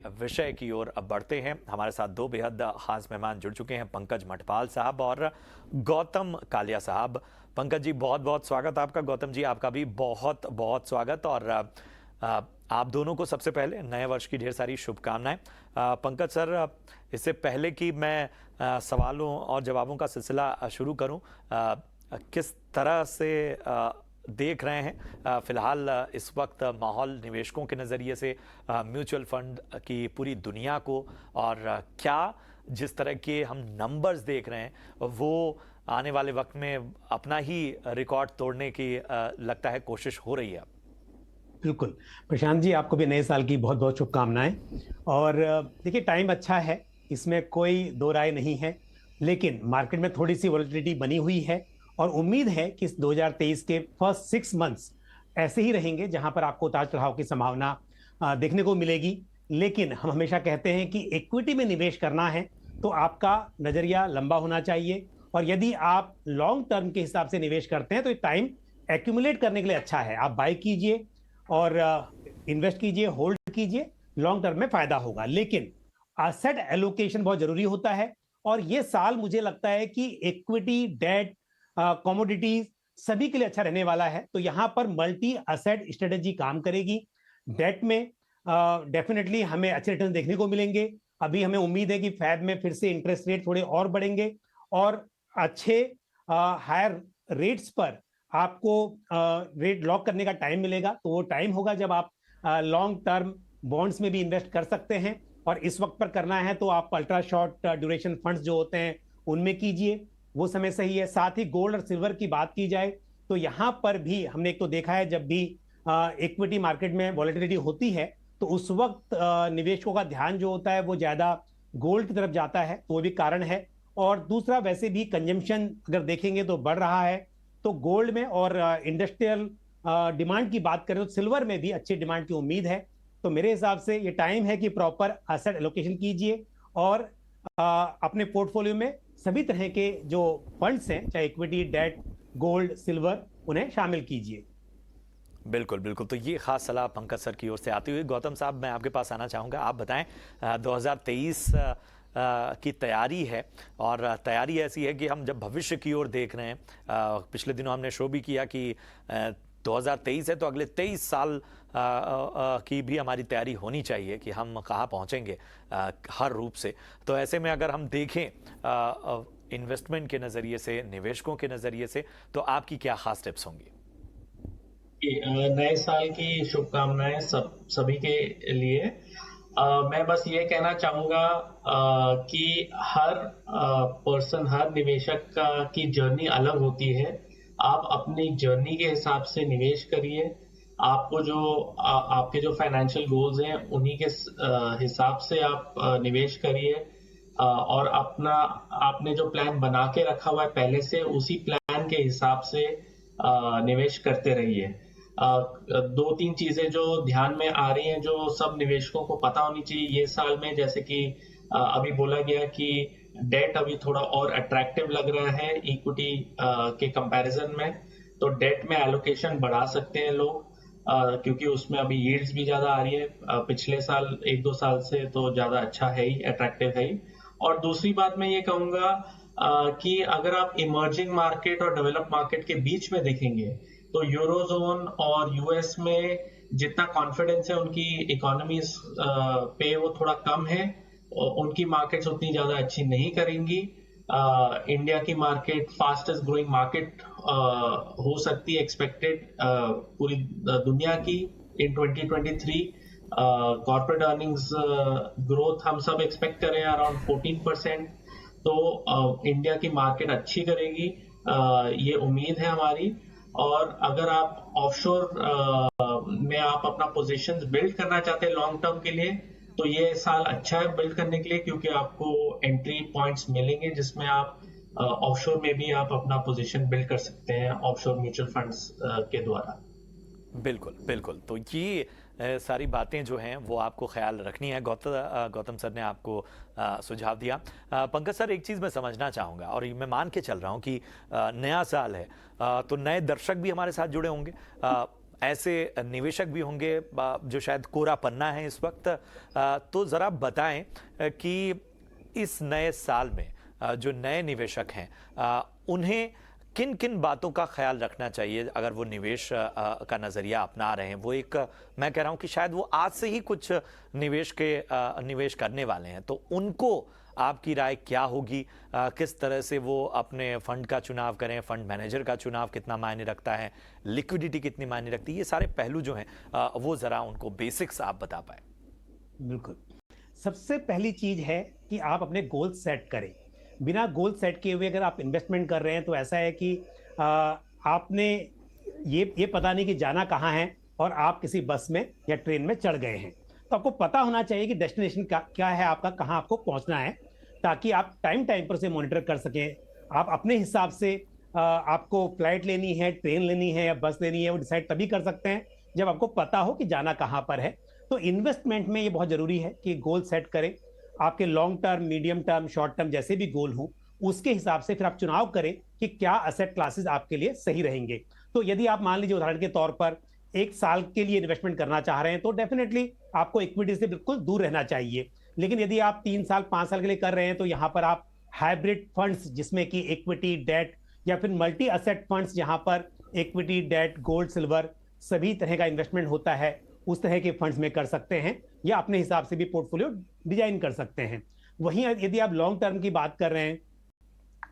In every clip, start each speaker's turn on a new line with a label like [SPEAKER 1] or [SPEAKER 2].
[SPEAKER 1] विषय की ओर अब बढ़ते हैं। हमारे साथ दो बेहद खास मेहमान जुड़ चुके हैं, पंकज मठपाल साहब और गौतम कालिया साहब। पंकज जी बहुत बहुत स्वागत आपका, गौतम जी आपका भी बहुत बहुत स्वागत। और आप दोनों को सबसे पहले नए वर्ष की ढेर सारी शुभकामनाएं। पंकज सर, इससे पहले कि मैं सवालों और जवाबों का सिलसिला शुरू करूं, किस तरह से देख रहे हैं फिलहाल इस वक्त माहौल निवेशकों के नज़रिए से म्यूचुअल फंड की पूरी दुनिया को, और क्या जिस तरह के हम नंबर्स देख रहे हैं वो आने वाले वक्त में अपना ही रिकॉर्ड तोड़ने की लगता है कोशिश हो रही है?
[SPEAKER 2] बिल्कुल। प्रशांत जी, आपको भी नए साल की बहुत बहुत शुभकामनाएं। और देखिए, टाइम अच्छा है, इसमें कोई दो राय नहीं है। लेकिन मार्केट में थोड़ी सी वॉलेटिलिटी बनी हुई है और उम्मीद है कि इस 2023 के फर्स्ट 6 मंथ्स ऐसे ही रहेंगे, जहां पर आपको उतार चढ़ाव की संभावना देखने को मिलेगी। लेकिन हम हमेशा कहते हैं कि इक्विटी में निवेश करना है तो आपका नजरिया लंबा होना चाहिए। और यदि आप लॉन्ग टर्म के हिसाब से निवेश करते हैं तो टाइम एक्यूमुलेट करने के लिए अच्छा है। आप बाय कीजिए और इन्वेस्ट कीजिए, होल्ड कीजिए, लॉन्ग टर्म में फायदा होगा। लेकिन एसेट एलोकेशन बहुत जरूरी होता है। और ये साल मुझे लगता है कि इक्विटी, डेट, कमोडिटीज सभी के लिए अच्छा रहने वाला है। तो यहां पर मल्टी एसेट स्ट्रेटेजी काम करेगी। डेट में डेफिनेटली हमें अच्छे रिटर्न देखने को मिलेंगे। अभी हमें उम्मीद है कि फैब में फिर से इंटरेस्ट रेट थोड़े और बढ़ेंगे और अच्छे हायर रेट्स पर आपको रेट लॉक करने का टाइम मिलेगा। तो वो टाइम होगा जब आप लॉन्ग टर्म बॉन्ड्स में भी इन्वेस्ट कर सकते हैं। और इस वक्त पर करना है तो आप अल्ट्रा शॉर्ट ड्यूरेशन फंड्स जो होते हैं उनमें कीजिए, वो समय सही है। साथ ही गोल्ड और सिल्वर की बात की जाए तो यहां पर भी हमने एक तो देखा है, जब भी इक्विटी मार्केट में वॉलेटिलिटी होती है तो उस वक्त निवेशकों का ध्यान जो होता है वो ज्यादा गोल्ड की तरफ जाता है, तो वो भी कारण है। और दूसरा, वैसे भी कंजम्पशन अगर देखेंगे तो बढ़ रहा है। तो गोल्ड में और इंडस्ट्रियल डिमांड की बात करें तो सिल्वर में भी अच्छी डिमांड की उम्मीद है। तो मेरे हिसाब से ये टाइम है कि प्रॉपर एसेट एलोकेशन कीजिए और अपने पोर्टफोलियो में सभी तरह के जो फंड्स हैं, चाहे इक्विटी, डेट, गोल्ड, सिल्वर, उन्हें शामिल कीजिए।
[SPEAKER 1] बिल्कुल बिल्कुल। तो ये खास सलाह पंकज सर की ओर से आती हुई, गौतम साहब मैं आपके पास आना चाहूँगा। आप बताएं, 2023 की तैयारी है, और तैयारी ऐसी है कि हम जब भविष्य की ओर देख रहे हैं, पिछले दिनों हमने शो भी किया कि 2023 है तो अगले 23 साल की भी हमारी तैयारी होनी चाहिए कि हम कहाँ पहुँचेंगे हर रूप से। तो ऐसे में अगर हम देखें इन्वेस्टमेंट के नज़रिए से, निवेशकों के नज़रिए से, तो आपकी क्या खास टिप्स होंगी?
[SPEAKER 3] नए साल की शुभकामनाएं सभी के लिए। मैं बस ये कहना चाहूँगा कि हर पर्सन, हर निवेशक की जर्नी अलग होती है। आप अपनी जर्नी के हिसाब से निवेश करिए। आपको जो आपके जो फाइनेंशियल गोल्स हैं उन्हीं के हिसाब से आप निवेश करिए। और अपना आपने जो प्लान बना के रखा हुआ है पहले से, उसी प्लान के हिसाब से निवेश करते रहिए। दो तीन चीजें जो ध्यान में आ रही हैं, जो सब निवेशकों को पता होनी चाहिए ये साल में, जैसे कि अभी बोला गया कि डेट अभी थोड़ा और अट्रैक्टिव लग रहा है इक्विटी के कंपैरिजन में। तो डेट में एलोकेशन बढ़ा सकते हैं लोग, क्योंकि उसमें अभी यील्ड्स भी ज्यादा आ रही है। पिछले साल 1-2 साल से तो ज्यादा अच्छा है ही, अट्रैक्टिव है ही। और दूसरी बात मैं ये कहूंगा कि अगर आप इमर्जिंग मार्केट और डेवलप मार्केट के बीच में देखेंगे तो यूरोजोन और यूएस में जितना कॉन्फिडेंस है उनकी इकोनॉमीज पे, वो थोड़ा कम है और उनकी मार्केट्स उतनी ज्यादा अच्छी नहीं करेंगी। इंडिया की मार्केट फास्टेस्ट ग्रोइंग मार्केट हो सकती है, एक्सपेक्टेड पूरी दुनिया की इन 2023। कॉर्पोरेट अर्निंग्स ग्रोथ हम सब एक्सपेक्ट करें अराउंड 14%। तो इंडिया की मार्केट अच्छी करेगी, ये उम्मीद है हमारी। और अगर आप ऑफशोर में आप अपना पोजीशंस बिल्ड करना चाहते हैं लॉन्ग टर्म के लिए, तो ये साल अच्छा है बिल्ड करने के लिए, क्योंकि आपको एंट्री पॉइंट्स मिलेंगे जिसमें आप ऑफशोर में भी आप अपना पोजीशन बिल्ड कर सकते हैं ऑफशोर म्यूचुअल फंड्स के द्वारा।
[SPEAKER 1] बिल्कुल बिल्कुल। तो ये सारी बातें जो हैं वो आपको ख्याल रखनी है। गौतम सर ने आपको सुझाव दिया। पंकज सर, एक चीज़ मैं समझना चाहूँगा, और मैं मान के चल रहा हूँ कि नया साल है तो नए दर्शक भी हमारे साथ जुड़े होंगे। ऐसे निवेशक भी होंगे जो शायद कोरा पन्ना है इस वक्त, तो ज़रा बताएं कि इस नए साल में जो नए निवेशक हैं उन्हें किन किन बातों का ख्याल रखना चाहिए अगर वो निवेश का नज़रिया अपना रहे हैं। वो एक मैं कह रहा हूं कि शायद वो आज से ही कुछ निवेश करने वाले हैं, तो उनको आपकी राय क्या होगी? किस तरह से वो अपने फंड का चुनाव करें, फंड मैनेजर का चुनाव कितना मायने रखता है, लिक्विडिटी कितनी मायने रखती है, ये सारे पहलू जो हैं वो ज़रा उनको बेसिक्स आप बता पाए।
[SPEAKER 2] बिल्कुल। सबसे पहली चीज है कि आप अपने गोल सेट करें। बिना गोल सेट किए हुए अगर आप इन्वेस्टमेंट कर रहे हैं तो ऐसा है कि आपने ये पता नहीं कि जाना कहाँ है और आप किसी बस में या ट्रेन में चढ़ गए हैं। तो आपको पता होना चाहिए कि डेस्टिनेशन क्या है आपका, कहाँ आपको पहुंचना है, ताकि आप टाइम पर से मॉनिटर कर सकें। आप अपने हिसाब से आपको फ्लाइट लेनी है, ट्रेन लेनी है या बस लेनी है, वो डिसाइड तभी कर सकते हैं जब आपको पता हो कि जाना कहाँ पर है। तो इन्वेस्टमेंट में ये बहुत जरूरी है कि गोल सेट करें। आपके long term, medium term, short term जैसे भी गोल हो, उसके हिसाब से फिर आप चुनाव करें कि क्या असेट क्लासेस आपके लिए सही रहेंगे। तो यदि आप मान लीजिए उदाहरण के तौर पर 1 साल के लिए इन्वेस्टमेंट करना चाह रहे हैं तो डेफिनेटली आपको इक्विटी से बिल्कुल दूर रहना चाहिए। लेकिन यदि आप 3 साल 5 साल के लिए कर रहे हैं तो यहाँ पर आप हाइब्रिड फंड्स, जिसमें कि इक्विटी, डेट या फिर मल्टी असेट फंड्स, जहां पर इक्विटी, डेट, गोल्ड, सिल्वर सभी तरह का इन्वेस्टमेंट होता है, उस तरह के फंड्स में कर सकते हैं या अपने हिसाब से भी पोर्टफोलियो डिजाइन कर सकते हैं। वहीं यदि आप लॉन्ग टर्म की बात कर रहे हैं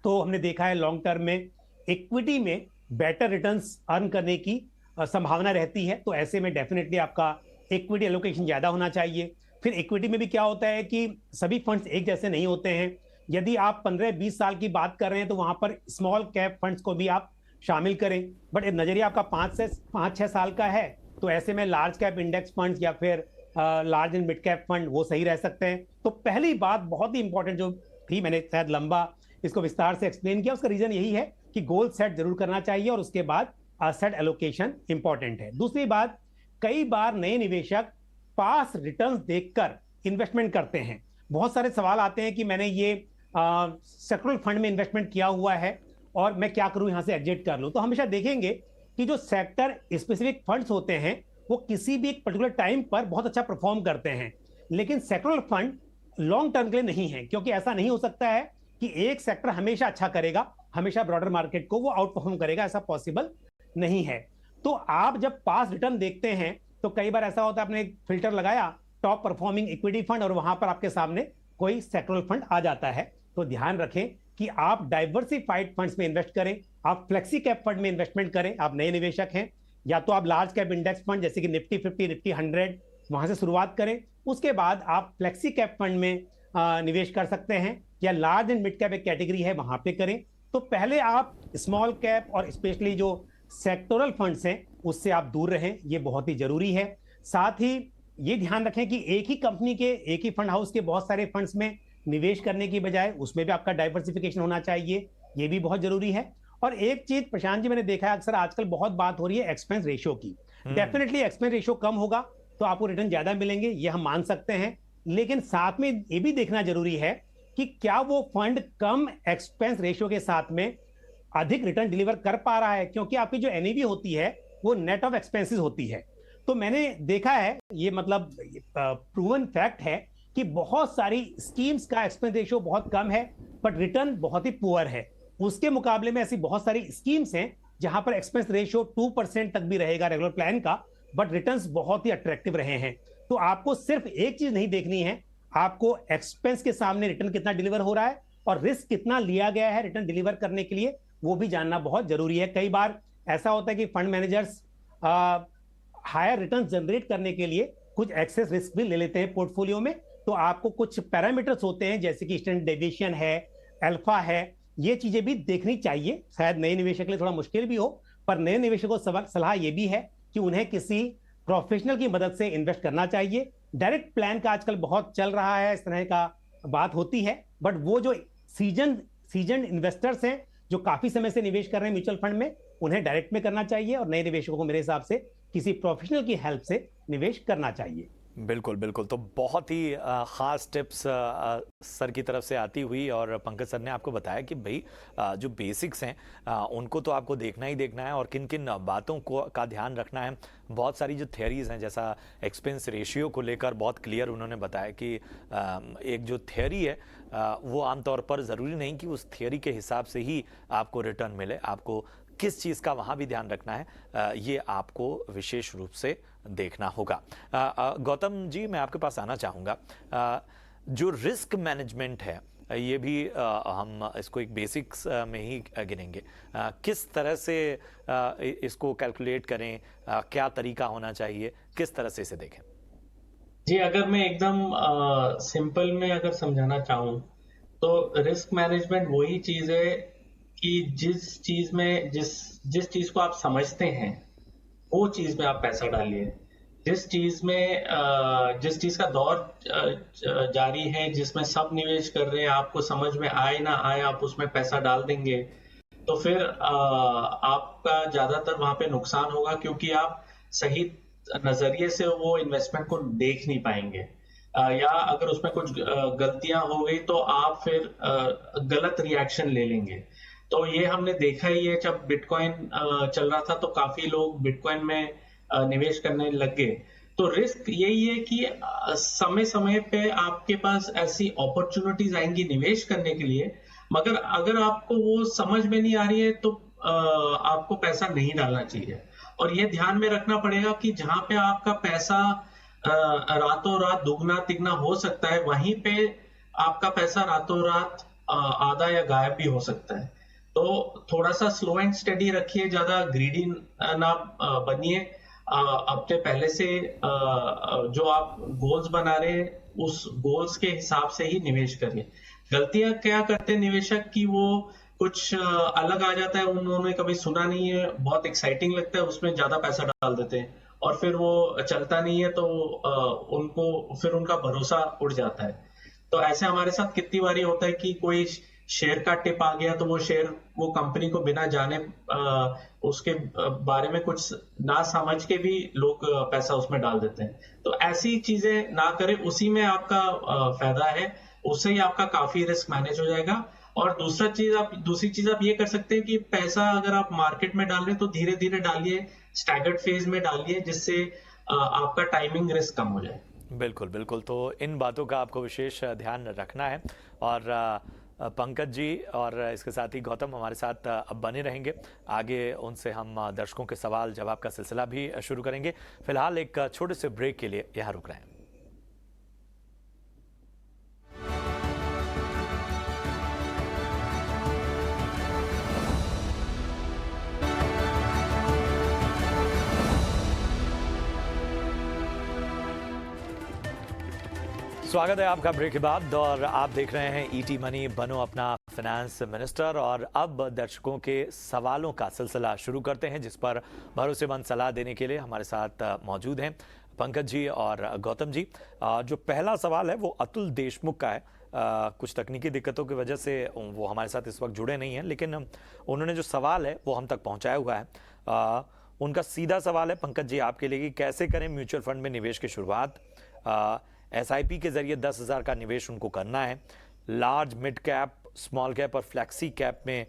[SPEAKER 2] तो हमने देखा है लॉन्ग टर्म में इक्विटी में बेटर रिटर्न्स अर्न करने की संभावना रहती है, तो ऐसे में डेफिनेटली आपका इक्विटी एलोकेशन ज्यादा होना चाहिए। फिर इक्विटी में भी क्या होता है कि सभी फंड्स एक जैसे नहीं होते हैं। यदि आप 15-20 साल की बात कर रहे हैं तो वहां पर स्मॉल कैप फंड्स को भी आप शामिल करें, बट नजरिया आपका 5-6 साल का है तो ऐसे में लार्ज कैप इंडेक्स फंड या फिर large and mid cap fund वो सही रह सकते हैं। तो पहली बात बहुत ही इंपॉर्टेंट जो थी, मैंने शायद लंबा इसको विस्तार से एक्सप्लेन किया, उसका रीजन यही है कि गोल सेट जरूर करना चाहिए और उसके बाद असेट एलोकेशन इंपॉर्टेंट है। दूसरी बात, कई बार नए निवेशक पास रिटर्न्स देखकर इन्वेस्टमेंट करते हैं। बहुत सारे सवाल आते हैं कि मैंने ये सेक्टरल फंड में इन्वेस्टमेंट किया हुआ है और मैं क्या करूं, यहां से एग्जिट कर लूं। तो हमेशा देखेंगे कि जो सेक्टर स्पेसिफिक फंड्स होते हैं वो किसी भी एक पर्टिकुलर टाइम पर बहुत अच्छा परफॉर्म करते हैं, लेकिन सेक्टरल फंड लॉन्ग टर्म के लिए नहीं है, क्योंकि ऐसा नहीं हो सकता है कि एक सेक्टर हमेशा अच्छा करेगा, हमेशा ब्रॉडर मार्केट को वो आउट परफॉर्म करेगा, ऐसा पॉसिबल नहीं है। तो आप जब पास रिटर्न देखते हैं तो कई बार ऐसा होता है आपने एक फिल्टर लगाया टॉप परफॉर्मिंग इक्विटी फंड और वहां पर आपके सामने कोई सेक्टरल फंड आ जाता है। तो ध्यान रखें कि आप डाइवर्सिफाइड फंड्स में इन्वेस्ट करें, आप फ्लेक्सी कैप फंड में इन्वेस्टमेंट करें। आप नए निवेशक हैं या तो आप लार्ज कैप इंडेक्स फंड जैसे कि निफ्टी 50, निफ्टी 100 वहां से शुरुआत करें, उसके बाद आप फ्लेक्सी कैप फंड में निवेश कर सकते हैं या लार्ज एंड मिड कैप एक कैटेगरी है वहां पे करें। तो पहले आप स्मॉल कैप और स्पेशली जो सेक्टोरल फंड्स हैं उससे आप दूर रहें, ये बहुत ही जरूरी है। साथ ही ये ध्यान रखें कि एक ही कंपनी के, एक ही फंड हाउस के बहुत सारे फंड्स में निवेश करने की बजाय उसमें भी आपका डाइवर्सिफिकेशन होना चाहिए, ये भी बहुत जरूरी है। और एक चीज प्रशांत जी, मैंने देखा है अक्सर आजकल बहुत बात हो रही है एक्सपेंस रेशियो की। डेफिनेटली एक्सपेंस रेशियो कम होगा तो आपको रिटर्न ज्यादा मिलेंगे, ये हम मान सकते हैं, लेकिन साथ में ये भी देखना जरूरी है कि क्या वो फंड कम एक्सपेंस रेशियो के साथ में अधिक रिटर्न डिलीवर कर पा रहा है, क्योंकि आपकी जो एनएवी होती है वो नेट ऑफ एक्सपेंसेस होती है। तो मैंने देखा है, ये मतलब प्रूवन फैक्ट है कि बहुत सारी स्कीम्स का एक्सपेंस रेशियो बहुत कम है बट रिटर्न बहुत ही पुअर है। उसके मुकाबले में ऐसी बहुत सारी स्कीम्स हैं जहां पर एक्सपेंस रेशियो 2% तक भी रहेगा रेगुलर प्लान का, बट रिटर्न्स बहुत ही अट्रैक्टिव रहे हैं। तो आपको सिर्फ एक चीज नहीं देखनी है, आपको एक्सपेंस के सामने रिटर्न कितना डिलीवर हो रहा है और रिस्क कितना लिया गया है रिटर्न डिलीवर करने के लिए, वो भी जानना बहुत जरूरी है। कई बार ऐसा होता है कि fund managers higher return generate करने के लिए कुछ एक्सेस रिस्क भी ले लेते हैं पोर्टफोलियो में। तो आपको कुछ पैरामीटर्स होते हैं जैसे कि स्टैंडर्ड डेविएशन है, अल्फा है, ये चीजें भी देखनी चाहिए। शायद नए निवेशक के लिए थोड़ा मुश्किल भी हो, पर नए निवेशकों को सलाह ये भी है कि उन्हें किसी प्रोफेशनल की मदद से इन्वेस्ट करना चाहिए। डायरेक्ट प्लान का आजकल बहुत चल रहा है, इस तरह का बात होती है, बट वो जो सीजन इन्वेस्टर्स हैं जो काफी समय से निवेश कर रहे हैं म्यूचुअल फंड में, उन्हें डायरेक्ट में करना चाहिए और नए निवेशकों को मेरे हिसाब से किसी प्रोफेशनल की हेल्प से निवेश करना चाहिए।
[SPEAKER 1] बिल्कुल, बिल्कुल। तो बहुत ही ख़ास टिप्स सर की तरफ से आती हुई, और पंकज सर ने आपको बताया कि भई जो बेसिक्स हैं उनको तो आपको देखना ही देखना है, और किन-किन बातों को का ध्यान रखना है। बहुत सारी जो थियरीज़ हैं, जैसा एक्सपेंस रेशियो को लेकर बहुत क्लियर उन्होंने बताया कि एक जो थियरी है वो आम तौर पर ज़रूरी नहीं कि उस थियरी के हिसाब से ही आपको रिटर्न मिले। आपको किस चीज़ का वहाँ भी ध्यान रखना है, ये आपको विशेष रूप से देखना होगा। गौतम जी, मैं आपके पास आना चाहूँगा। जो रिस्क मैनेजमेंट है, ये भी हम इसको एक बेसिक्स में ही गिनेंगे। किस तरह से इसको कैलकुलेट करें, क्या तरीका होना चाहिए, किस तरह से इसे देखें?
[SPEAKER 3] जी, अगर मैं एकदम सिंपल में अगर समझाना चाहूँ, तो रिस्क मैनेजमेंट वही चीज़ है कि जिस चीज़ को आप समझते हैं, वो चीज़ में आप पैसा डालिए। जिस चीज़ का दौर जारी है, जिसमें सब निवेश कर रहे हैं, आपको समझ में आए ना आए, आप उसमें पैसा डाल देंगे, तो फिर आपका ज़्यादातर वहाँ पे नुकसान होगा, क्योंकि आप सही नज़रिए से वो इन्वेस्टमेंट को देख नहीं पाएंगे। या अगर उसमें कुछ गलतियां हो गई तो आप फिर गलत रिएक्शन ले लेंगे। तो ये हमने देखा ही है, जब बिटकॉइन चल रहा था तो काफी लोग बिटकॉइन में निवेश करने लग गए। तो रिस्क यही है कि समय समय पे आपके पास ऐसी अपॉर्चुनिटीज आएंगी निवेश करने के लिए, मगर अगर आपको वो समझ में नहीं आ रही है तो आपको पैसा नहीं डालना चाहिए। और ये ध्यान में रखना पड़ेगा कि जहां पे आपका पैसा रातों रात दुगना तिगना हो सकता है, वहीं पे आपका पैसा रातों रात आधा या गायब भी हो सकता है। तो थोड़ा सा स्लो एंड स्टडी रखिए, ज्यादा ग्रीडी ना बनिए। अपने पहले से जो आप गोल्स बना रहे हैं उस गोल्स के हिसाब से ही निवेश करिए। गलतियां क्या करते हैं निवेशक की, वो कुछ अलग आ जाता है, उन्होंने कभी सुना नहीं है, बहुत एक्साइटिंग लगता है, उसमें ज्यादा पैसा डाल देते हैं और फिर वो चलता नहीं है, तो उनको फिर उनका भरोसा उड़ जाता है। तो ऐसे हमारे साथ कितनी बारी होता है कि कोई शेयर का टिप आ गया, तो वो कंपनी को बिना जाने उसके बारे में कुछ ना समझ के भी लोग पैसा उसमें डाल देते हैं। तो ऐसी चीजें ना करें, उसी में आपका फायदा है, उससे ही आपका काफी रिस्क मैनेज हो जाएगा। और दूसरी चीज आप ये कर सकते हैं कि पैसा अगर आप मार्केट में डाल रहे हैं तो धीरे धीरे डालिए, स्टैगर्ड फेज में डालिए, जिससे आपका टाइमिंग रिस्क कम हो जाए।
[SPEAKER 1] बिल्कुल, बिल्कुल। तो इन बातों का आपको विशेष ध्यान रखना है, और पंकज जी और इसके साथ ही गौतम हमारे साथ अब बने रहेंगे। आगे उनसे हम दर्शकों के सवाल जवाब का सिलसिला भी शुरू करेंगे। फिलहाल एक छोटे से ब्रेक के लिए यहाँ रुक रहे हैं। स्वागत है आपका ब्रेक के बाद, और आप देख रहे हैं ईटी मनी, बनो अपना फाइनेंस मिनिस्टर। और अब दर्शकों के सवालों का सिलसिला शुरू करते हैं, जिस पर भरोसेमंद सलाह देने के लिए हमारे साथ मौजूद हैं पंकज जी और गौतम जी। जो पहला सवाल है वो अतुल देशमुख का है। कुछ तकनीकी दिक्कतों की वजह से वो हमारे साथ इस वक्त जुड़े नहीं हैं, लेकिन उन्होंने जो सवाल है वो हम तक पहुँचाया हुआ है। उनका सीधा सवाल है पंकज जी आपके लिए कि कैसे करें म्यूचुअल फंड में निवेश की शुरुआत। SIP के जरिए 10,000 का निवेश उनको करना है। Large, mid cap, small cap और फ्लैक्सी कैप में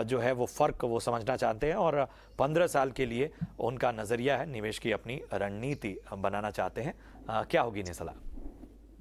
[SPEAKER 1] जो है वो फ़र्क वो समझना चाहते हैं, और 15 साल के लिए उनका नज़रिया है, निवेश की अपनी रणनीति बनाना चाहते हैं। क्या होगी इन्हें सलाह?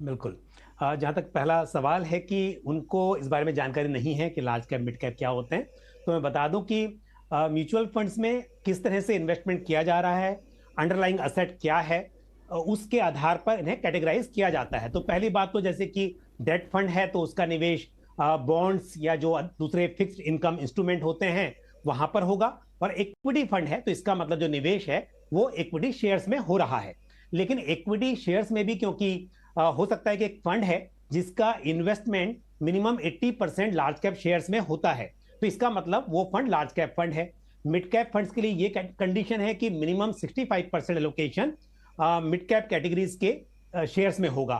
[SPEAKER 2] बिल्कुल। जहाँ तक पहला सवाल है कि उनको इस बारे में जानकारी नहीं है कि लार्ज कैप मिड कैप क्या होते हैं, तो मैं बता दूं कि म्यूचुअल फंड्स में किस तरह से इन्वेस्टमेंट किया जा रहा है, अंडरलाइंग असेट क्या है, उसके आधार पर इन्हें कैटेगराइज किया जाता है। तो पहली बात तो जैसे कि डेट फंड है तो उसका निवेश बॉन्ड्स या जो दूसरे फिक्स्ड इनकम इंस्ट्रूमेंट होते हैं वहां पर होगा, और इक्विटी फंड है तो इसका मतलब जो निवेश है वो इक्विटी शेयर्स में हो रहा है। लेकिन इक्विटी शेयर्स में भी क्योंकि हो सकता है कि एक फंड है जिसका investment minimum 80% large cap shares में होता है, तो इसका मतलब वो फंड लार्ज कैप फंड है। मिड कैप फंड्स के लिए ये कंडीशन है कि minimum 65% allocation mid cap categories के शेयर्स में होगा।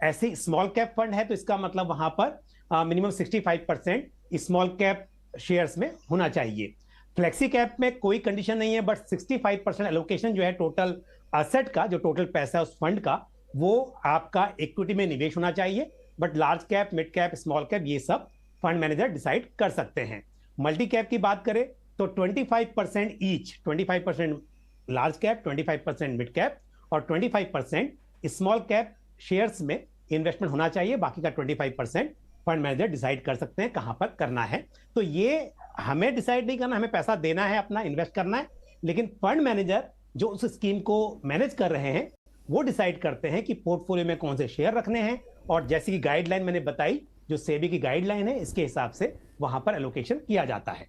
[SPEAKER 2] ऐसे स्मॉल कैप फंड है तो इसका मतलब वहां पर मिनिमम 65% स्मॉल कैप शेयर्स में होना चाहिए। फ्लेक्सी कैप में कोई कंडीशन नहीं है, बट 65% एलोकेशन जो है टोटल असेट का, जो टोटल पैसा है उस फंड का, वो आपका इक्विटी में निवेश होना चाहिए, but large cap, mid cap, small cap ये सब फंड मैनेजर डिसाइड कर सकते हैं। मल्टी कैप की बात करें तो 25% each, 25% large cap, 25% mid cap और 25% स्मॉल कैप शेयर्स में इन्वेस्टमेंट होना चाहिए। बाकी का 25% फंड मैनेजर डिसाइड कर सकते हैं कहां पर करना है। तो ये हमें डिसाइड नहीं करना, हमें पैसा देना है, अपना इन्वेस्ट करना है, लेकिन फंड मैनेजर जो उस स्कीम को मैनेज कर रहे हैं वो डिसाइड करते हैं कि पोर्टफोलियो में कौन से शेयर रखने हैं, और जैसी कि गाइडलाइन मैंने बताई, जो सेबी की गाइडलाइन है, इसके हिसाब से वहां पर एलोकेशन किया जाता है।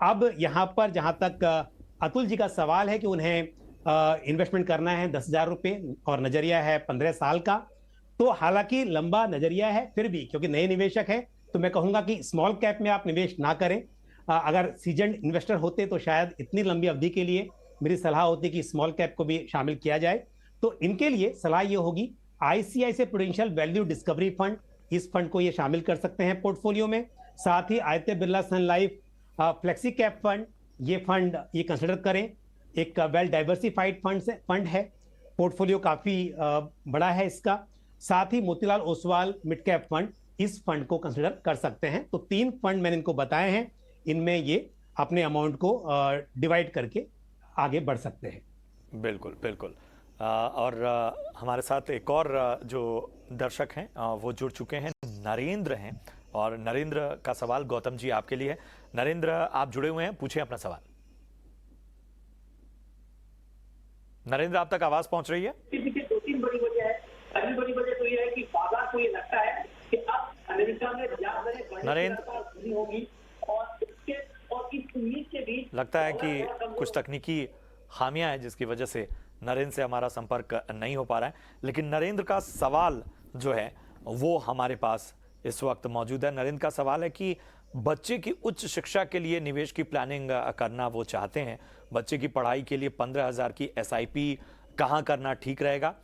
[SPEAKER 2] अब यहां पर जहां तक अतुल जी का सवाल है कि उन्हें इन्वेस्टमेंट करना है 10,000 रुपए और नजरिया है 15 साल का, तो हालांकि लंबा नजरिया है, फिर भी क्योंकि नए निवेशक है तो मैं कहूंगा कि स्मॉल कैप में आप निवेश ना करें। अगर सीजन इन्वेस्टर होते तो शायद इतनी लंबी अवधि के लिए मेरी सलाह होती कि स्मॉल कैप को भी शामिल किया जाए। तो इनके लिए सलाह ये होगी, ICICI Prudential value discovery fund, इस फंड को ये शामिल कर सकते हैं पोर्टफोलियो में। साथ ही Aditya Birla Sun Life flexi cap fund, ये फंड ये कंसिडर करें। एक वेल डाइवर्सिफाइड फंड है, पोर्टफोलियो काफी बड़ा है इसका। साथ ही Motilal Oswal mid cap fund, इस फंड को कंसिडर कर सकते हैं। तो 3 फंड मैंने इनको बताए हैं, इनमें ये अपने अमाउंट को डिवाइड करके आगे बढ़ सकते हैं।
[SPEAKER 1] बिल्कुल बिल्कुल। और हमारे साथ एक और जो दर्शक हैं वो जुड़ चुके हैं, नरेंद्र हैं, और नरेंद्र का सवाल गौतम जी आपके लिए है। नरेंद्र, आप जुड़े हुए हैं, पूछें अपना सवाल। नरेंद्र, आप तक आवाज पहुंच रही है?
[SPEAKER 4] पीछे 2-3 बड़ी वजह है। पहली बड़ी वजह तो ये है कि बाजार को ये लगता है कि अब अमेरिका में ब्याज दरें बढ़ने की रफ्तार धीमी होगी, और इस उम्मीद के बीच
[SPEAKER 1] लगता है कि कुछ तकनीकी खामियां हैं जिसकी वजह से नरेंद्र से हमारा संपर्क नहीं हो पा रहा है, लेकिन नरेंद्र का सवाल जो है वो हमारे पास इस वक्त मौजूद है। नरेंद्र का सवाल है कि बच्चे की उच्च शिक्षा के लिए निवेश की प्लानिंग करना वो चाहते हैं। बच्चे की पढ़ाई के लिए 15,000 की एसआईपी कहाँ करना ठीक रहेगा?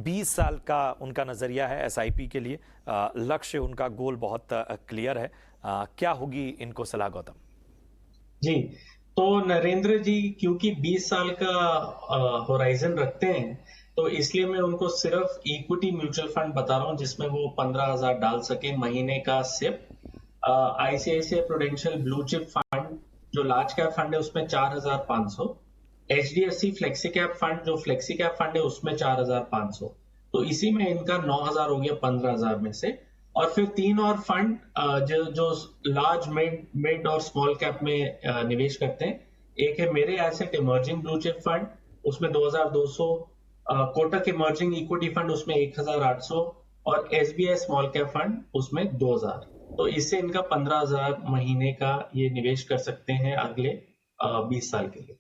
[SPEAKER 1] 20 साल का उनका नजरिया है एसआईपी के लिए, लक्ष्य उनका गोल बहुत क्लियर है। क्या होगी इनको सलाह गौतम?
[SPEAKER 3] जी, तो नरेंद्र जी क्योंकि 20 साल का होराइजन रखते हैं, तो इसलिए मैं उनको सिर्फ इक्विटी म्यूचुअल फंड बता रहा हूँ जिसमें वो 15,000 डाल सके महीने का SIP. ICICI Prudential blue chip fund जो लार्ज कैप फंड है उसमें 4,500, एचडीएफसी फ्लेक्सी कैप फंड जो फ्लेक्सी कैप फंड है उसमें 4,500, तो इसी में इनका 9,000 हो गया 15,000 में से। और फिर 3 और फंड जो लार्ज मिड और स्मॉल कैप में निवेश करते हैं। एक है मेरे asset emerging blue chip fund, उसमें 2,200, कोटक इमर्जिंग इक्विटी फंड उसमें 1,800, और एसबीआई स्मॉल कैप फंड उसमें 2,000। तो इससे इनका 15,000 महीने का ये निवेश कर सकते हैं अगले 20 साल के लिए।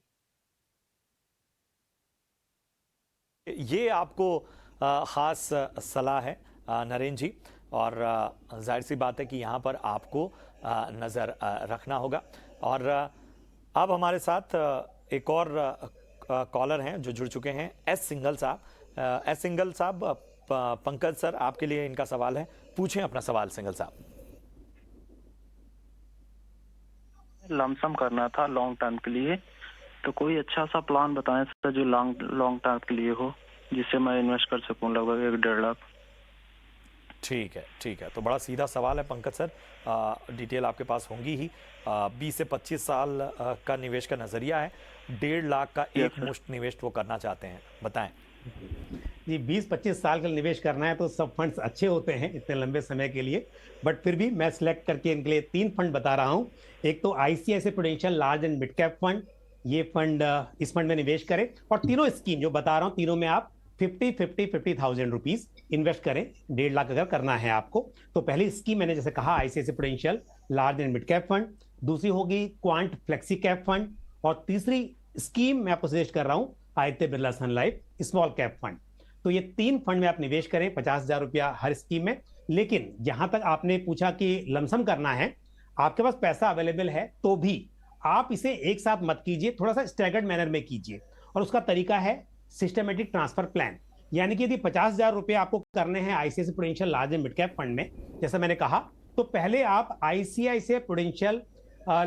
[SPEAKER 1] ये आपको खास सलाह है नरेंद्र जी, और जाहिर सी बात है कि यहाँ पर आपको नज़र रखना होगा। और अब हमारे साथ एक और कॉलर हैं जो जुड़ चुके हैं, एस सिंगल साहब। एस सिंगल साहब, पंकज सर आपके लिए इनका सवाल है, पूछें अपना सवाल सिंगल साहब।
[SPEAKER 5] लमसम करना था लॉन्ग टर्म के लिए, तो कोई अच्छा सा प्लान बताएं सर जो लॉन्ग टर्म के लिए हो, जिससे मैं इन्वेस्ट कर सकूं लगभग 1-1.5 लाख।
[SPEAKER 1] ठीक है, तो बड़ा सीधा सवाल है पंकज सर, डिटेल आपके पास होंगी ही। 20 से 25 साल का निवेश का नजरिया है, 1.5 लाख का एक मुश्त निवेश वो करना चाहते हैं, बताएं।
[SPEAKER 2] जी, 20-25 साल का निवेश करना है तो सब फंड्स अच्छे होते हैं इतने लंबे समय के लिए, बट फिर भी मैं सिलेक्ट करके इनके लिए 3 फंड बता रहा हूं। एक तो ICICI prudential large and mid cap fund, ये फंड इस फंड में निवेश करें, और तीनों स्कीम जो बता रहा हूं तीनों में आप 50,000 रुपीज इन्वेस्ट करें। 1.5 लाख अगर करना है आपको तो पहली स्कीम मैंने जैसे कहा ICICI prudential large and mid cap fund, दूसरी होगी क्वांट फ्लेक्सी कैप फंड, और तीसरी स्कीम मैं आपको सजेस्ट कर रहा हूं Aditya Birla Sun life small cap fund. तो ये 3 फंड में आप निवेश करें, 50,000 रुपया हर स्कीम में। लेकिन जहां तक आपने पूछा कि लमसम करना है, आपके पास पैसा अवेलेबल है तो भी आप इसे एक साथ मत कीजिए, थोड़ा सा स्टैगर्ड मैनर में कीजिए। और उसका तरीका है सिस्टमेटिक ट्रांसफर प्लान, यानी कि यदि 50,000 रुपए आपको करने हैं ICICI prudential large and mid cap fund में, जैसा मैंने कहा, तो पहले आप आईसीआईसीआई प्रूडेंशियल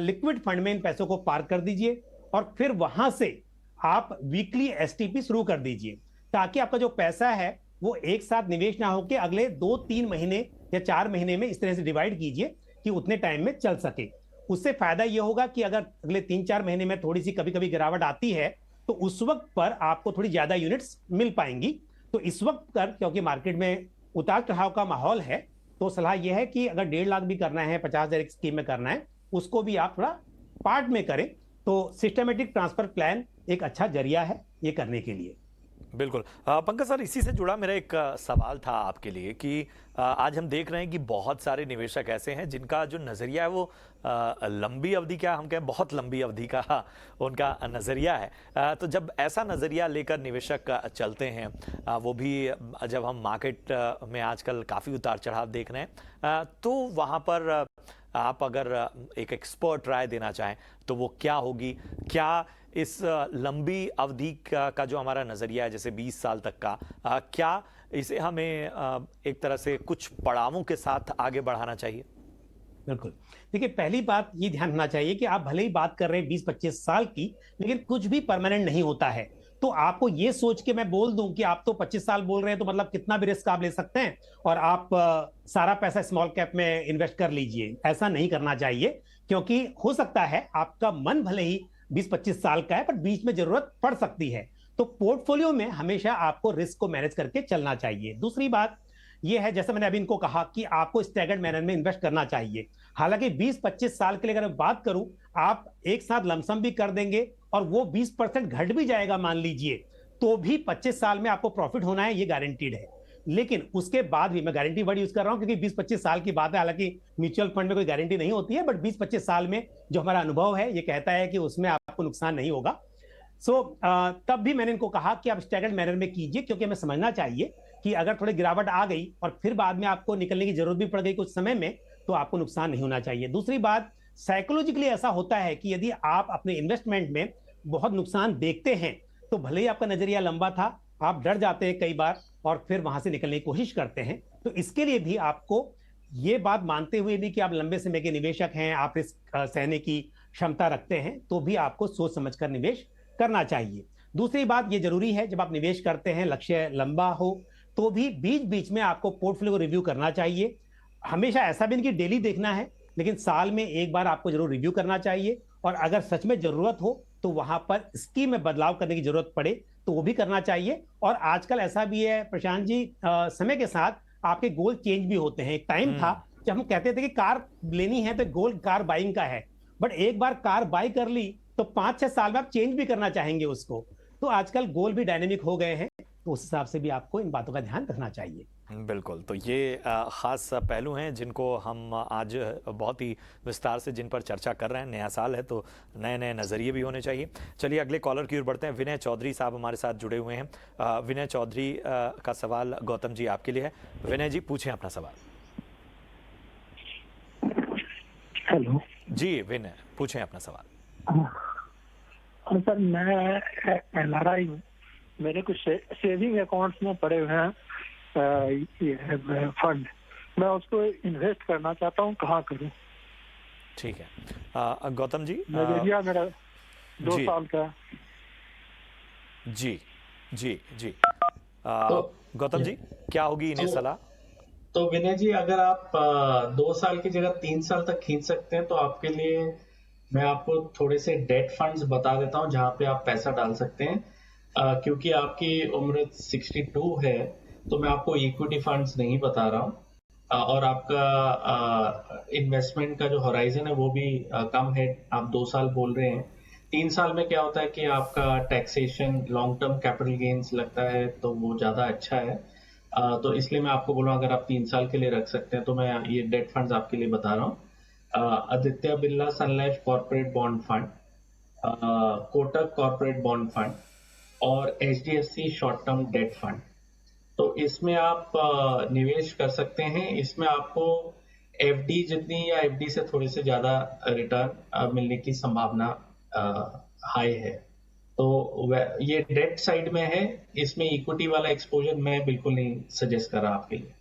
[SPEAKER 2] लिक्विड फंड में इन पैसों को पार्क कर दीजिए, और फिर वहां से आप वीकली एसटीपी शुरू कर दीजिए, ताकि आपका जो पैसा है वो एक साथ निवेश ना होकर अगले 2-3 महीने या 4 महीने में इस तरह से डिवाइड कीजिए कि उतने टाइम में चल सके। उससे फायदा ये होगा कि अगर अगले 3-4 महीने में थोड़ी सी कभी कभी गिरावट आती है तो उस वक्त पर आपको थोड़ी ज्यादा यूनिट्स मिल पाएंगी। तो इस वक्त पर क्योंकि मार्केट में उतार चढ़ाव का माहौल है, तो सलाह यह है कि अगर 1.5 लाख भी करना है, 50,000 एक स्कीम में करना है, उसको भी आप थोड़ा पार्ट में करें। तो सिस्टमेटिक ट्रांसफर प्लान एक अच्छा जरिया है ये करने के लिए।
[SPEAKER 1] बिल्कुल। पंकज सर, इसी से जुड़ा मेरा एक सवाल था आपके लिए कि आज हम देख रहे हैं कि बहुत सारे निवेशक ऐसे हैं जिनका जो नज़रिया है वो लंबी अवधि, क्या हम कहें बहुत लंबी अवधि का उनका नज़रिया है। तो जब ऐसा नज़रिया लेकर निवेशक चलते हैं, वो भी जब हम मार्केट में आजकल काफ़ी उतार चढ़ाव देख रहे हैं, तो वहाँ पर आप अगर एक एक्सपर्ट राय देना चाहें तो वो क्या होगी? क्या इस लंबी अवधि का जो हमारा नज़रिया है, जैसे 20 साल तक का, क्या इसे हमें एक तरह से कुछ पड़ावों के साथ आगे बढ़ाना चाहिए?
[SPEAKER 2] बिल्कुल। देखिए, पहली बात ये ध्यान रखना चाहिए कि आप भले ही बात कर रहे हैं 20-25 साल की, लेकिन कुछ भी परमानेंट नहीं होता है। तो आपको ये सोच के मैं बोल दूं कि आप तो 25 साल बोल रहे हैं, तो मतलब कितना भी रिस्क आप ले सकते हैं और आप सारा पैसा स्मॉल कैप में इन्वेस्ट कर लीजिए, ऐसा नहीं करना चाहिए। क्योंकि हो सकता है आपका मन भले ही 20-25 साल का है, पर बीच में जरूरत पड़ सकती है। तो पोर्टफोलियो में हमेशा आपको रिस्क को मैनेज करके चलना चाहिए। दूसरी बात यह है, जैसे मैंने अभी इनको कहा कि आपको स्टैगर्ड मैनर में इन्वेस्ट करना चाहिए। हालांकि 20-25 साल के लिए अगर मैं बात करूं, आप एक साथ लमसम भी कर देंगे और वो 20% घट भी जाएगा मान लीजिए, तो भी 25 साल में आपको प्रॉफिट होना है, ये गारंटीड है। लेकिन उसके बाद भी, मैं गारंटी वर्ड यूज कर रहा हूं क्योंकि 20-25 साल की बात है, हालांकि म्यूचुअल फंड में कोई गारंटी नहीं होती है, बट 20-25 साल में जो हमारा अनुभव है ये कहता है कि उसमें आपको नुकसान नहीं होगा। तब भी मैंने इनको कहा कि आप स्टैगर्ड मैनर में कीजिए, क्योंकि हमें समझना चाहिए कि अगर थोड़ी गिरावट आ गई और फिर बाद में आपको निकलने की जरूरत भी पड़ गई कुछ समय में, तो आपको नुकसान नहीं होना चाहिए। दूसरी बात, साइकोलॉजिकली ऐसा होता है कि यदि आप अपने इन्वेस्टमेंट में बहुत नुकसान देखते हैं, तो भले ही आपका नजरिया लंबा था, आप डर जाते हैं कई बार और फिर वहां से निकलने की कोशिश करते हैं। तो इसके लिए भी आपको ये बात मानते हुए भी कि आप लंबे समय के निवेशक हैं, आप रिस्क सहने की क्षमता रखते हैं, तो भी आपको सोच समझकर निवेश करना चाहिए। दूसरी बात ये जरूरी है, जब आप निवेश करते हैं, लक्ष्य लंबा हो, तो भी बीच बीच में आपको पोर्टफोलियो को रिव्यू करना चाहिए। हमेशा ऐसा भी नहीं कि डेली देखना है, लेकिन साल में एक बार आपको जरूर रिव्यू करना चाहिए। और अगर सच में जरूरत हो तो वहां पर स्कीम में बदलाव करने की जरूरत पड़े तो वो भी करना चाहिए। और आजकल ऐसा भी है प्रशांत जी, समय के साथ आपके गोल चेंज भी होते हैं। एक टाइम था जब हम कहते थे कि कार लेनी है तो गोल कार बाइंग का है, बट एक बार कार बाई कर ली तो 5-6 साल में आप चेंज भी करना चाहेंगे उसको। तो आजकल गोल भी डायनेमिक हो गए हैं, तो उस हिसाब से भी आपको इन बातों का ध्यान रखना चाहिए।
[SPEAKER 1] बिल्कुल। तो ये ख़ास पहलू हैं जिनको हम आज बहुत ही विस्तार से जिन पर चर्चा कर रहे हैं। नया साल है तो नए नए नज़रिए भी होने चाहिए। चलिए अगले कॉलर की ओर बढ़ते हैं। विनय चौधरी साहब हमारे साथ जुड़े हुए हैं। विनय चौधरी का सवाल गौतम जी आपके लिए है। विनय जी, पूछें अपना सवाल।
[SPEAKER 6] हेलो
[SPEAKER 1] जी विनय, पूछें अपना सवाल।
[SPEAKER 6] सर, मैं NRI हूँ। मेरे कुछ सेविंग अकाउंट्स में पड़े हुए हैं फंड, मैं उसको इन्वेस्ट करना चाहता हूँ, कहाँ करूँ?
[SPEAKER 1] ठीक है गौतम जी।
[SPEAKER 6] नजरिया मेरा 2 साल का।
[SPEAKER 1] जी जी जी। गौतम जी, क्या होगी इन्हें सलाह?
[SPEAKER 3] तो विनय जी, अगर आप 2 साल की जगह 3 साल तक खींच सकते हैं तो आपके लिए मैं आपको थोड़े से डेट फंड्स बता देता हूं जहां पे आप पैसा डाल सकते हैं। क्योंकि आपकी उम्र 62 है तो मैं आपको इक्विटी फंड्स नहीं बता रहा हूं। और आपका इन्वेस्टमेंट का जो होराइजन है वो भी कम है। आप 2 साल बोल रहे हैं। 3 साल में क्या होता है कि आपका taxation, long term capital gains लगता है तो वो ज्यादा अच्छा है। तो इसलिए मैं आपको बोल रहा हूँ अगर आप 3 साल के लिए रख सकते हैं तो मैं ये डेट फंड्स आपके लिए बता रहा हूँ। Aditya Birla Sun Life corporate bond fund, Kotak corporate bond fund और HDFC short term debt fund. तो इसमें आप निवेश कर सकते हैं। इसमें आपको FD जितनी या FD से थोड़ी से ज्यादा रिटर्न मिलने की संभावना हाई है। तो ये डेट साइड में है, इसमें इक्विटी वाला एक्सपोजर मैं बिल्कुल नहीं सजेस्ट कर रहा आपके लिए।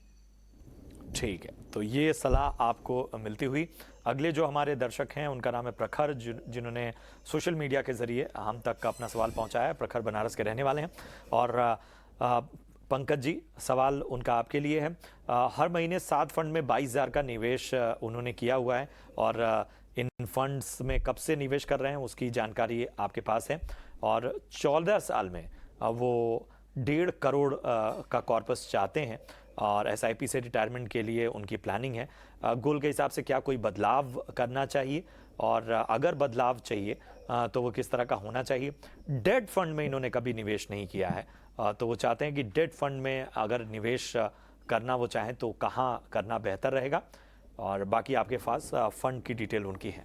[SPEAKER 1] ठीक है, तो ये सलाह आपको मिलती हुई। अगले जो हमारे दर्शक हैं उनका नाम है प्रखर, जिन्होंने सोशल मीडिया के जरिए हम तक अपना सवाल पहुंचाया है। प्रखर बनारस के रहने वाले हैं और पंकज जी, सवाल उनका आपके लिए है। हर महीने 7 फंड में 22,000 का निवेश उन्होंने किया हुआ है और इन फंड्स में कब से निवेश कर रहे हैं उसकी जानकारी आपके पास है और 14 साल में वो 1.5 करोड़ का कॉर्पस चाहते हैं और एसआईपी से रिटायरमेंट के लिए उनकी प्लानिंग है। गोल के हिसाब से क्या कोई बदलाव करना चाहिए और अगर बदलाव चाहिए तो वो किस तरह का होना चाहिए? डेट फंड में इन्होंने कभी निवेश नहीं किया है तो वो चाहते हैं कि डेट फंड में अगर निवेश करना वो चाहें तो कहाँ करना बेहतर रहेगा और बाकी आपके पास फंड की डिटेल उनकी है।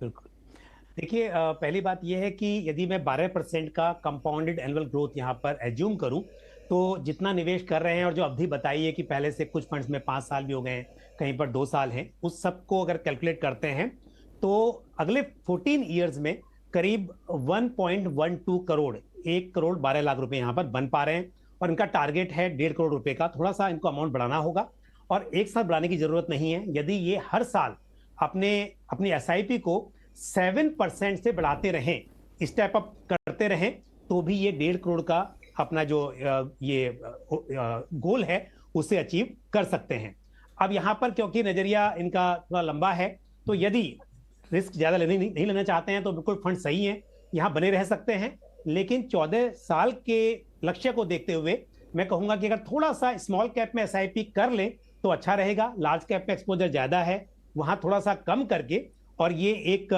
[SPEAKER 2] बिल्कुल, देखिए पहली बात यह है कि यदि मैं 12% का कंपाउंडेड एनुअल ग्रोथ यहाँ पर एज्यूम करूँ तो जितना निवेश कर रहे हैं और जो अवधि बताई है कि पहले से कुछ फंड्स में 5 साल भी हो गए हैं, कहीं पर 2 साल हैं, उस सब को अगर कैलकुलेट करते हैं तो अगले 14 ईयर्स में करीब 1.12 करोड़ 1 करोड़ 12 लाख रुपए यहाँ पर बन पा रहे हैं और इनका टारगेट है 1.5 करोड़ रुपए का। थोड़ा सा इनको अमाउंट बढ़ाना होगा और एक साथ बढ़ाने की जरूरत नहीं है। यदि ये हर साल अपनी एसआईपी को 7% से बढ़ाते रहें, स्टेप अप करते रहें, तो भी ये 1.5 करोड़ का अपना जो ये गोल है उसे अचीव कर सकते हैं। अब यहाँ पर क्योंकि नजरिया इनका थोड़ा लंबा है तो यदि रिस्क ज्यादा नहीं लेना चाहते हैं तो बिल्कुल फंड सही है, यहाँ बने रह सकते हैं। लेकिन 14 साल के लक्ष्य को देखते हुए मैं कहूंगा कि अगर थोड़ा सा स्मॉल कैप में एसआईपी कर ले तो अच्छा रहेगा। लार्ज कैप में एक्सपोजर ज्यादा है, वहां थोड़ा सा कम करके और ये एक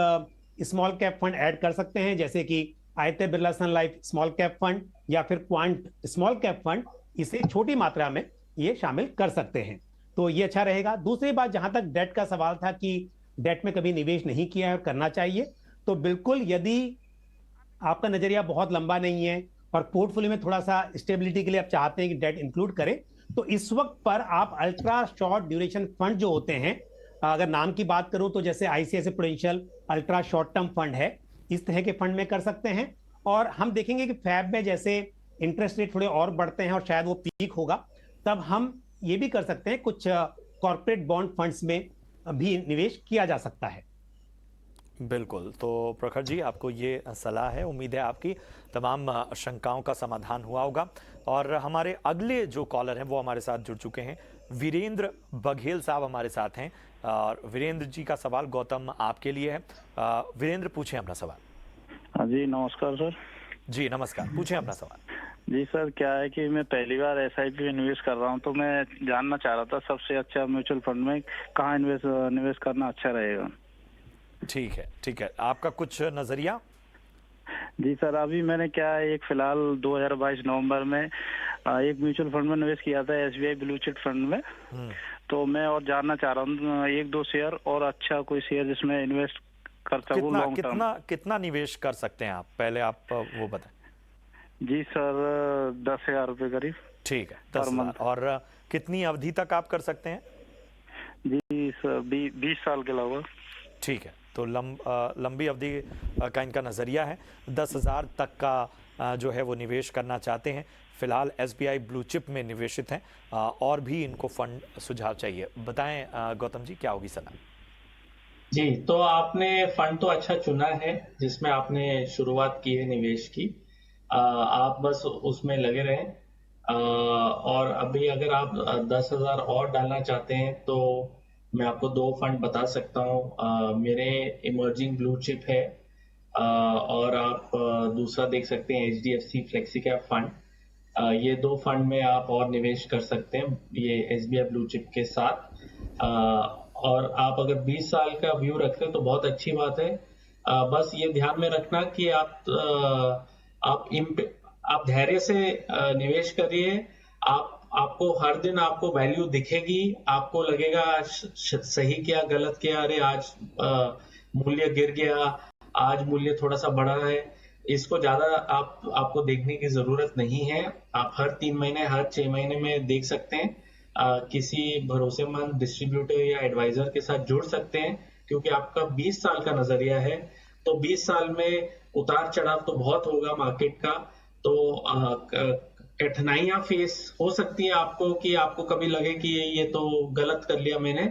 [SPEAKER 2] स्मॉल कैप फंड ऐड कर सकते हैं, जैसे कि Aditya Birla Sun life small cap fund या फिर क्वांट स्मॉल कैप फंड, इसे छोटी मात्रा में ये शामिल कर सकते हैं, तो ये अच्छा रहेगा। दूसरी बात, जहां तक डेट का सवाल था कि डेट में कभी निवेश नहीं किया है और करना चाहिए, तो बिल्कुल यदि आपका नजरिया बहुत लंबा नहीं है और पोर्टफोलियो में थोड़ा सा स्टेबिलिटी के लिए आप चाहते हैं कि डेट इंक्लूड करें, तो इस वक्त पर आप अल्ट्रा शॉर्ट ड्यूरेशन फंड जो होते हैं, अगर नाम की बात करूं तो जैसे ICICI prudential ultra short term fund है, इस तरह के फंड में कर सकते हैं। और हम देखेंगे कि फैब में जैसे इंटरेस्ट रेट थोड़े और बढ़ते हैं और शायद वो पीक होगा, तब हम ये भी कर सकते हैं, कुछ कॉर्पोरेट बॉन्ड फंड्स में भी निवेश किया जा सकता है।
[SPEAKER 1] बिल्कुल, तो प्रखर जी आपको ये सलाह है। उम्मीद है आपकी तमाम शंकाओं का समाधान हुआ होगा। और हमारे अगले जो कॉलर हैं वो हमारे साथ जुड़ चुके हैं। वीरेंद्र बघेल साहब हमारे साथ हैं और वीरेंद्र जी का सवाल गौतम आपके लिए है। वीरेंद्र, पूछें अपना सवाल।
[SPEAKER 5] जी नमस्कार सर।
[SPEAKER 1] जी नमस्कार, पूछें अपना सवाल।
[SPEAKER 5] जी सर, क्या है कि मैं पहली बार एसआईपी में निवेश कर रहा हूं, तो मैं जानना चाह रहा था सबसे अच्छा म्यूचुअल फंड में कहाँ निवेश करना अच्छा रहेगा।
[SPEAKER 1] ठीक है, आपका कुछ नजरिया?
[SPEAKER 5] जी सर, अभी मैंने क्या है, एक फिलहाल 2022 नवंबर में एक म्यूचुअल फंड में निवेश किया था, एसबीआई ब्लू चिप फंड में। तो मैं और जानना चाह रहा हूँ 1-2 शेयर और अच्छा कोई शेयर जिसमें इन्वेस्ट कर सकूं लॉन्ग टर्म।
[SPEAKER 1] कितना निवेश कर सकते हैं आप, पहले आप वो बताएं।
[SPEAKER 5] जी सर, 10,000 रुपए करीब।
[SPEAKER 1] ठीक है, 10,000। और कितनी अवधि तक आप कर सकते हैं?
[SPEAKER 5] जी सर, 20 साल के लगभग।
[SPEAKER 1] ठीक है, तो लंबी अवधि का इनका नज़रिया है। 10,000 तक का जो है वो निवेश करना चाहते हैं। फिलहाल एसबीआई ब्लू चिप में निवेशित हैं और भी इनको फंड सुझाव चाहिए। बताएं गौतम जी, क्या होगी सलाह?
[SPEAKER 3] जी, तो आपने फंड तो अच्छा चुना है जिसमें आपने शुरुआत की है निवेश की। आप बस उसमें लगे रहें। और अभी अगर आप 10,000 और डालना चाहते हैं तो मैं आपको 2 फंड बता सकता हूँ। मेरे इमर्जिंग ब्लू चिप है और आप दूसरा देख सकते हैं HDFC फ्लेक्सी कैप फंड। ये 2 फंड में आप और निवेश कर सकते हैं ये एसबीआई ब्लू चिप के साथ। और आप अगर 20 साल का व्यू रखते हैं तो बहुत अच्छी बात है। बस ये ध्यान में रखना कि आप धैर्य से निवेश करिए। आपको हर दिन आपको वैल्यू दिखेगी, आपको लगेगा सही किया गलत किया, अरे आज मूल्य गिर गया, आज मूल्य थोड़ा सा बढ़ा है। इसको ज्यादा आपको देखने की जरूरत नहीं है। आप हर 3 महीने हर 6 महीने में देख सकते हैं। किसी भरोसेमंद डिस्ट्रीब्यूटर या एडवाइजर के साथ जुड़ सकते हैं, क्योंकि आपका 20 साल का नजरिया है। तो 20 साल में उतार चढ़ाव तो बहुत होगा मार्केट का, तो कठिनाइयां फेस हो सकती है आपको कि आपको कभी लगे कि ये तो गलत कर लिया मैंने।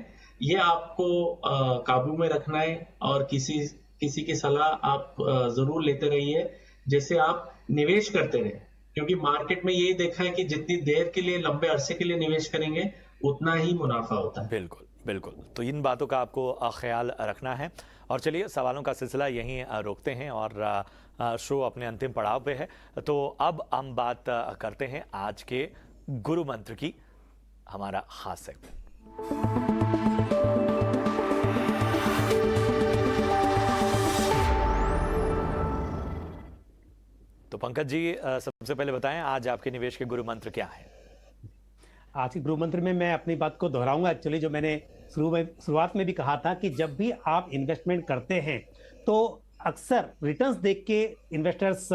[SPEAKER 3] ये आपको काबू में रखना है और किसी की सलाह आप जरूर लेते रहिए, जिससे आप निवेश करते रहे, क्योंकि मार्केट में ये देखा है कि जितनी देर के लिए, लंबे अरसे के लिए निवेश करेंगे उतना ही मुनाफा होता है।
[SPEAKER 1] बिल्कुल बिल्कुल, तो इन बातों का आपको ख्याल रखना है। और चलिए सवालों का सिलसिला यहीं रोकते हैं और शो अपने अंतिम पड़ाव पे है। तो अब हम बात करते हैं आज के गुरु मंत्र की, हमारा खास सेगमेंट। तो पंकज जी, सबसे पहले बताएं आज आपके निवेश के गुरु मंत्र क्या है?
[SPEAKER 2] आज के गुरु मंत्र में मैं अपनी बात को दोहराऊंगा। एक्चुअली जो मैंने शुरुआत में भी कहा था कि जब भी आप इन्वेस्टमेंट करते हैं तो अक्सर रिटर्न्स देख के इन्वेस्टर्स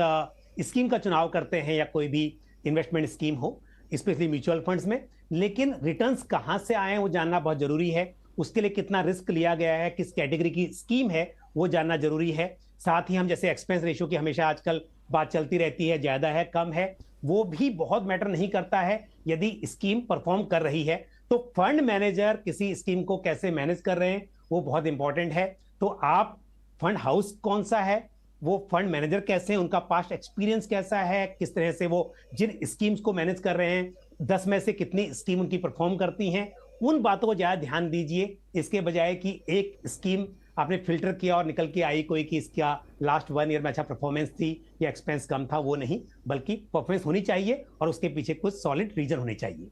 [SPEAKER 2] स्कीम का चुनाव करते हैं, या कोई भी इन्वेस्टमेंट स्कीम हो, स्पेशली म्यूचुअल फंड्स में। लेकिन रिटर्न्स कहाँ से आए वो जानना बहुत जरूरी है। उसके लिए कितना रिस्क लिया गया है, किस कैटेगरी की स्कीम है, वो जानना जरूरी है। साथ ही हम जैसे एक्सपेंस रेशियो की हमेशा आजकल बात चलती रहती है, ज्यादा है कम है, वो भी बहुत मैटर नहीं करता है यदि स्कीम परफॉर्म कर रही है। तो फंड मैनेजर किसी स्कीम को कैसे मैनेज कर रहे हैं वो बहुत इंपॉर्टेंट है। तो आप फंड हाउस कौन सा है, वो फंड मैनेजर कैसे हैं, उनका पास्ट एक्सपीरियंस कैसा है, किस तरह से वो जिन स्कीम्स को मैनेज कर रहे हैं 10 में से कितनी स्कीम उनकी परफॉर्म करती हैं, उन बातों को ज्यादा ध्यान दीजिए। इसके बजाय कि एक स्कीम आपने फिल्टर किया और निकल के आई कोई कि इसका लास्ट 1 ईयर में अच्छा परफॉर्मेंस थी या एक्सपेंस कम था, वो नहीं, बल्कि परफॉर्मेंस होनी चाहिए और उसके पीछे कुछ सॉलिड रीजन होने चाहिए।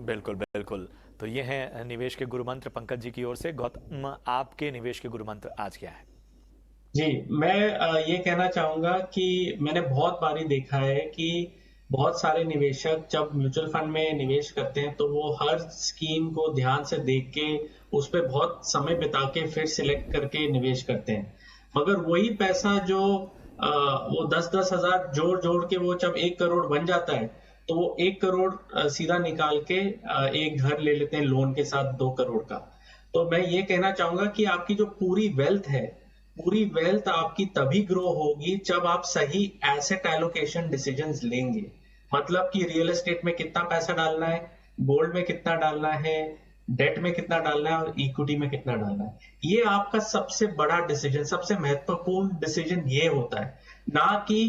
[SPEAKER 1] बिल्कुल बिल्कुल, तो ये है निवेश के गुरु मंत्र पंकज जी की ओर से। गौतम, आपके निवेश के गुरु मंत्र आज क्या है?
[SPEAKER 3] जी, मैं ये कहना चाहूंगा कि मैंने बहुत बारी देखा है कि बहुत सारे निवेशक जब म्यूचुअल फंड में निवेश करते हैं तो वो हर स्कीम को ध्यान से देख के उस पर बहुत समय बिता के फिर सिलेक्ट करके निवेश करते हैं। मगर वही पैसा जो वो 10-10 हजार जोड़ जोड़ के वो जब 1 करोड़ बन जाता है तो वो 1 करोड़ सीधा निकाल के एक घर ले लेते हैं लोन के साथ 2 करोड़ का। तो मैं ये कहना चाहूंगा कि आपकी जो पूरी वेल्थ है, पूरी वेल्थ आपकी तभी ग्रो होगी जब आप सही एसेट एलोकेशन डिसीजंस लेंगे। मतलब कि रियल एस्टेट में कितना पैसा डालना है, गोल्ड में कितना डालना है, डेट में कितना डालना है और इक्विटी में कितना डालना है। ये आपका सबसे बड़ा डिसीजन, सबसे महत्वपूर्ण डिसीजन ये होता है, ना कि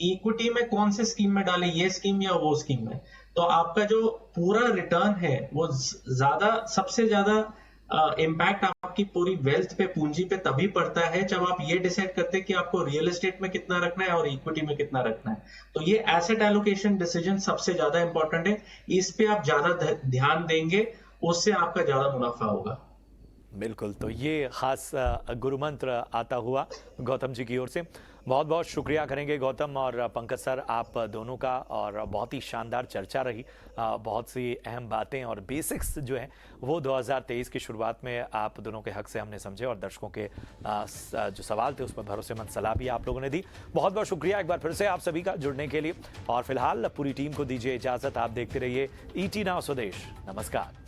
[SPEAKER 3] इक्विटी में कौन से स्कीम में डालें, ये स्कीम या वो स्कीम में। तो आपका जो पूरा रिटर्न है वो सबसे ज्यादा इम्पैक्ट आपकी पूरी वेल्थ पे, पूंजी पे तभी पड़ता है जब आप ये डिसाइड करते हैं कि आपको रियल एस्टेट में कितना रखना है और इक्विटी में कितना रखना है। तो ये एसेट एलोकेशन डिसीजन सबसे ज्यादा इंपॉर्टेंट है। इस पे आप ज्यादा ध्यान देंगे, उससे आपका ज्यादा मुनाफा होगा।
[SPEAKER 1] बिल्कुल, तो ये खास गुरु मंत्र आता हुआ गौतम जी की ओर से। बहुत बहुत शुक्रिया करेंगे गौतम और पंकज सर आप दोनों का, और बहुत ही शानदार चर्चा रही। बहुत सी अहम बातें और बेसिक्स जो हैं वो 2023 की शुरुआत में आप दोनों के हक से हमने समझे, और दर्शकों के जो सवाल थे उस पर भरोसेमंद सलाह भी आप लोगों ने दी। बहुत बहुत शुक्रिया एक बार फिर से आप सभी का जुड़ने के लिए। और फिलहाल पूरी टीम को दीजिए इजाजत। आप देखते रहिए ET Now स्वदेश। नमस्कार।